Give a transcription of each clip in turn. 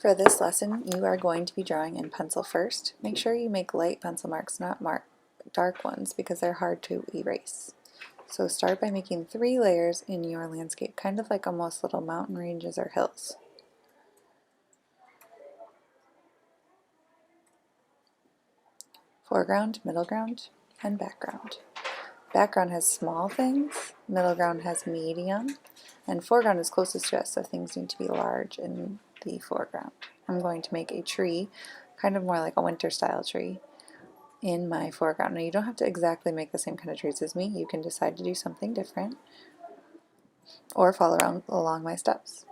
For this lesson, you are going to be drawing in pencil first. Make sure you make light pencil marks, not dark ones, because they're hard to erase. So start by making 3 layers in your landscape, kind of like almost little mountain ranges or hills. Foreground, middle ground, and background. Background has small things, middle ground has medium, and foreground is closest to us, so things need to be large in the foreground. I'm going to make a tree, kind of more like a winter style tree, in my foreground. Now you don't have to exactly make the same kind of trees as me. You can decide to do something different or follow along my steps.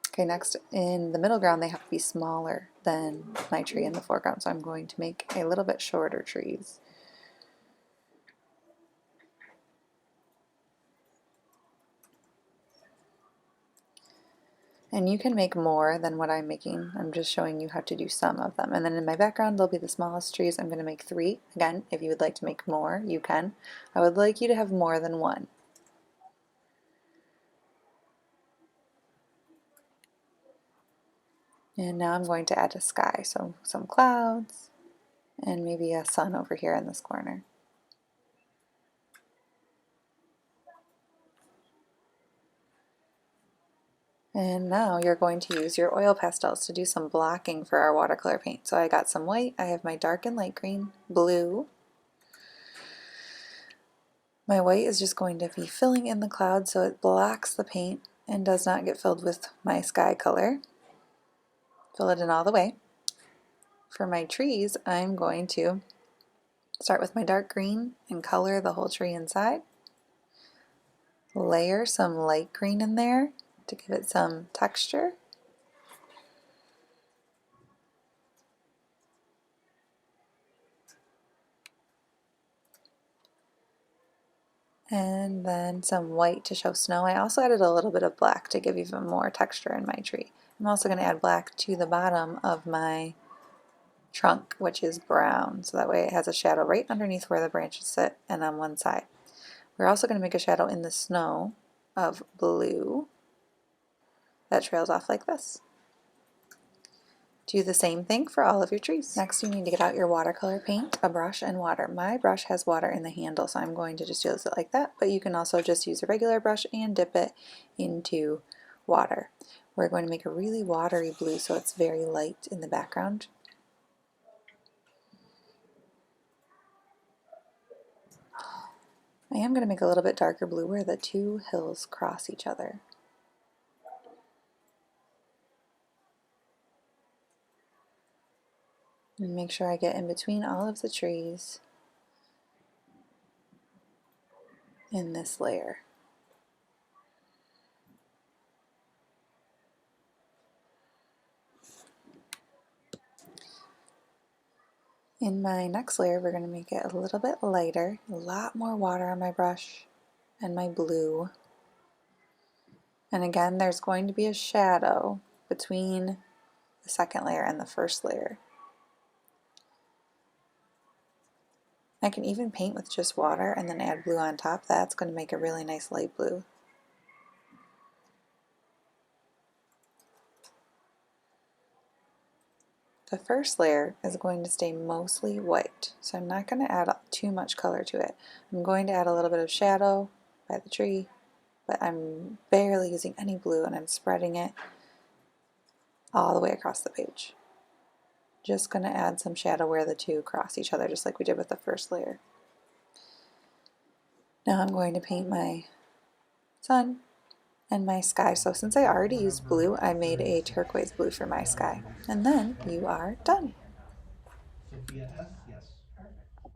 Okay, next in the middle ground they have to be smaller than my tree in the foreground, so I'm going to make a little bit shorter trees. And you can make more than what I'm making. I'm just showing you how to do some of them. And then in my background, they'll be the smallest trees. I'm going to make 3. Again, if you would like to make more, you can. I would like you to have more than 1. And now I'm going to add a sky, so some clouds, and maybe a sun over here in this corner. And now you're going to use your oil pastels to do some blocking for our watercolor paint. So I got some white, I have my dark and light green, blue. My white is just going to be filling in the cloud so it blocks the paint and does not get filled with my sky color. Fill it in all the way. For my trees, I'm going to start with my dark green and color the whole tree inside. Layer some light green in there to give it some texture. And then some white to show snow. I also added a little bit of black to give even more texture in my tree. I'm also going to add black to the bottom of my trunk, which is brown, so that way it has a shadow right underneath where the branches sit and on one side. We're also going to make a shadow in the snow of blue that trails off like this. Do the same thing for all of your trees. Next you need to get out your watercolor paint, a brush, and water. My brush has water in the handle, so I'm going to just use it like that, but you can also just use a regular brush and dip it into water. We're going to make a really watery blue so it's very light in the background. I am going to make a little bit darker blue where the 2 hills cross each other. And make sure I get in between all of the trees in this layer. In my next layer, we're going to make it a little bit lighter, a lot more water on my brush and my blue. And again, there's going to be a shadow between the second layer and the first layer. I can even paint with just water and then add blue on top. That's going to make a really nice light blue. The first layer is going to stay mostly white, so I'm not going to add too much color to it. I'm going to add a little bit of shadow by the tree, but I'm barely using any blue and I'm spreading it all the way across the page. Just going to add some shadow where the 2 cross each other, just like we did with the first layer. Now I'm going to paint my sun and my sky. So since I already used blue, I made a turquoise blue for my sky. And then you are done.